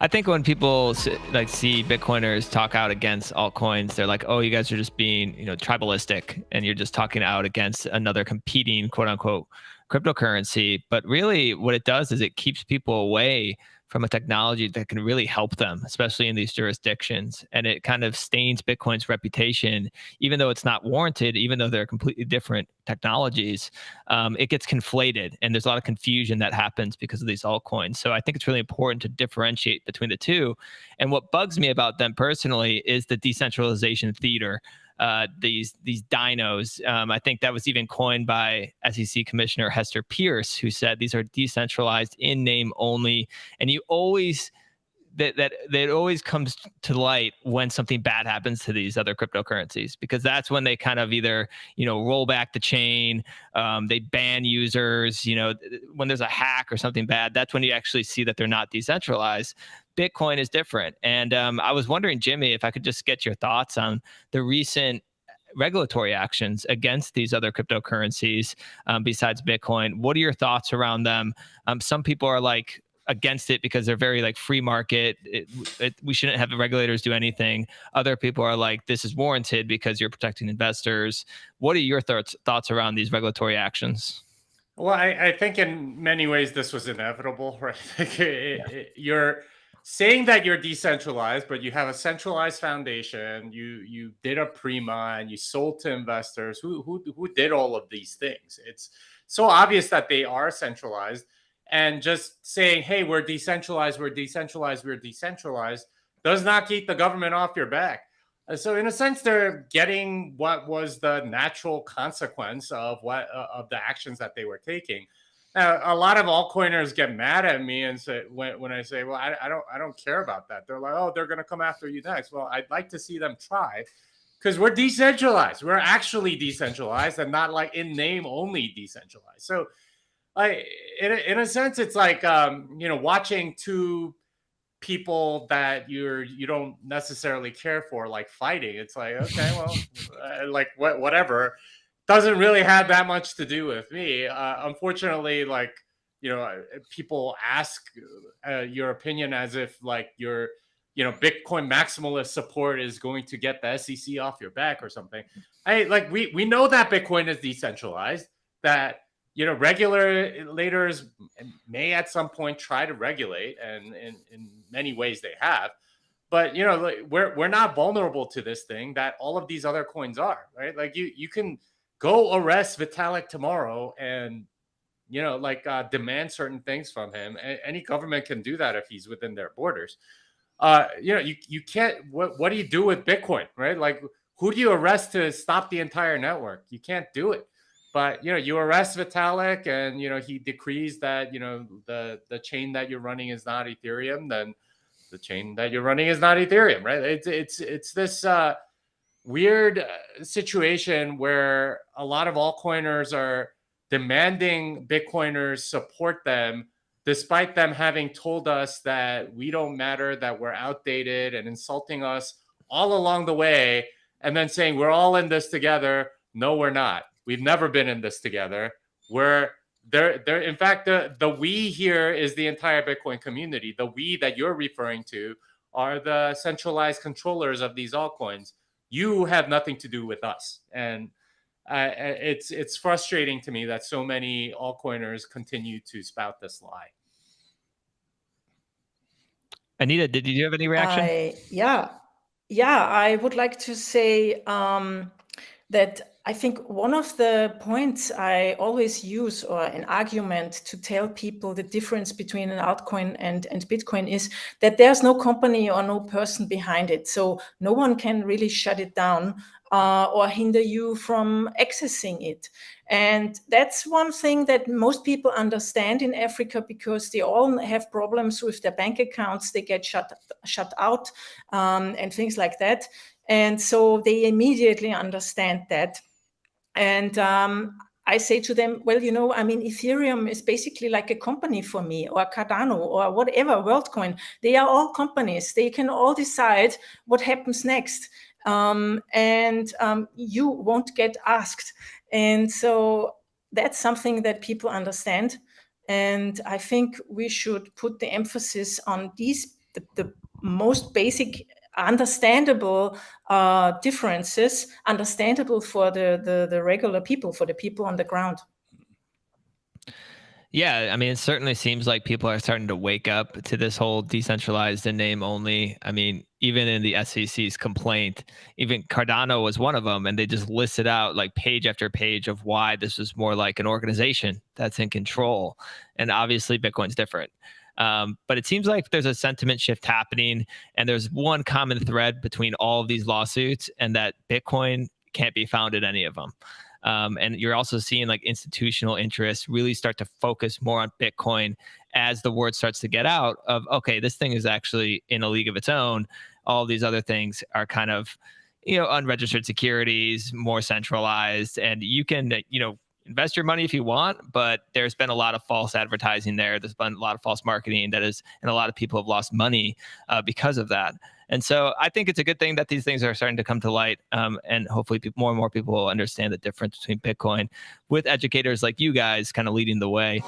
I think when people like see Bitcoiners talk out against altcoins, they're like, "Oh, you guys are just being, tribalistic, and you're just talking out against another competing quote unquote cryptocurrency." But really, what it does is it keeps people away from a technology that can really help them, especially in these jurisdictions. And it kind of stains Bitcoin's reputation, even though it's not warranted, even though they're completely different technologies. It gets conflated, and there's a lot of confusion that happens because of these altcoins. So I think it's really important to differentiate between the two. And what bugs me about them personally is the decentralization theater. These dinos. I think that was even coined by SEC Commissioner Hester Pierce, who said these are decentralized in name only, and you always that it always comes to light when something bad happens to these other cryptocurrencies, because that's when they kind of either roll back the chain, they ban users, when there's a hack or something bad, that's when you actually see that they're not decentralized. Bitcoin is different. And I was wondering, Jimmy, if I could just get your thoughts on the recent regulatory actions against these other cryptocurrencies, besides Bitcoin. What are your thoughts around them? Some people are like against it because they're very like free market. We shouldn't have the regulators do anything. Other people are like, this is warranted because you're protecting investors. What are your thoughts around these regulatory actions? Well, I think in many ways this was inevitable, right? You're saying that you're decentralized, but you have a centralized foundation. You did a prima and you sold to investors. Who did all of these things? It's so obvious that they are centralized, and just saying, "Hey, we're decentralized, we're decentralized, we're decentralized," does not keep the government off your back. So in a sense, they're getting what was the natural consequence of what of the actions that they were taking. Now, a lot of altcoiners get mad at me and say when I say, "Well, I don't care about that." They're like, "Oh, they're going to come after you next." Well, I'd like to see them try, because we're decentralized. We're actually decentralized, and not like in name only decentralized. So, I in a sense, it's like watching two people that you don't necessarily care for like fighting. It's like, okay, well, like whatever, doesn't really have that much to do with me. Unfortunately, like, people ask your opinion as if like your Bitcoin maximalist support is going to get the SEC off your back or something. We know that Bitcoin is decentralized, that regulators may at some point try to regulate, and in many ways they have. But like, we're not vulnerable to this thing that all of these other coins are, right? Like you can go arrest Vitalik tomorrow and demand certain things from him. Any government can do that if he's within their borders. You can't. What do you do with Bitcoin, right? Like, who do you arrest to stop the entire network? You can't do it. But you arrest Vitalik, and he decrees that the chain that you're running is not Ethereum. Then the chain that you're running is not Ethereum, right? It's this weird situation where a lot of altcoiners are demanding Bitcoiners support them, despite them having told us that we don't matter, that we're outdated, and insulting us all along the way, and then saying we're all in this together. No, we're not. We've never been in this together. We're there. In fact, the we here is the entire Bitcoin community. The we that you're referring to are the centralized controllers of these altcoins. You have nothing to do with us, and it's frustrating to me that so many altcoiners continue to spout this lie. Anita, did you have any reaction? Yeah, I would like to say that I think one of the points I always use, or an argument to tell people the difference between an altcoin and Bitcoin, is that there's no company or no person behind it. So no one can really shut it down or hinder you from accessing it. And that's one thing that most people understand in Africa, because they all have problems with their bank accounts. They get shut out and things like that. And so they immediately understand that. And I say to them, well, Ethereum is basically like a company for me, or Cardano, or whatever, WorldCoin. They are all companies. They can all decide what happens next. You won't get asked. And so that's something that people understand. And I think we should put the emphasis on these the most basic understandable differences, understandable for the regular people, for the people on the ground. Yeah, I mean, it certainly seems like people are starting to wake up to this whole decentralized and name only. I mean, even in the SEC's complaint, even Cardano was one of them, and they just listed out like page after page of why this is more like an organization that's in control. And obviously, Bitcoin's different. But it seems like there's a sentiment shift happening, and there's one common thread between all of these lawsuits, and that Bitcoin can't be found in any of them. And you're also seeing like institutional interests really start to focus more on Bitcoin as the word starts to get out of, okay, this thing is actually in a league of its own. All these other things are kind of, unregistered securities, more centralized, and you can, invest your money if you want, but there's been a lot of false advertising there. There's been a lot of false marketing and a lot of people have lost money because of that. And so I think it's a good thing that these things are starting to come to light, and hopefully more and more people will understand the difference between Bitcoin, with educators like you guys kind of leading the way.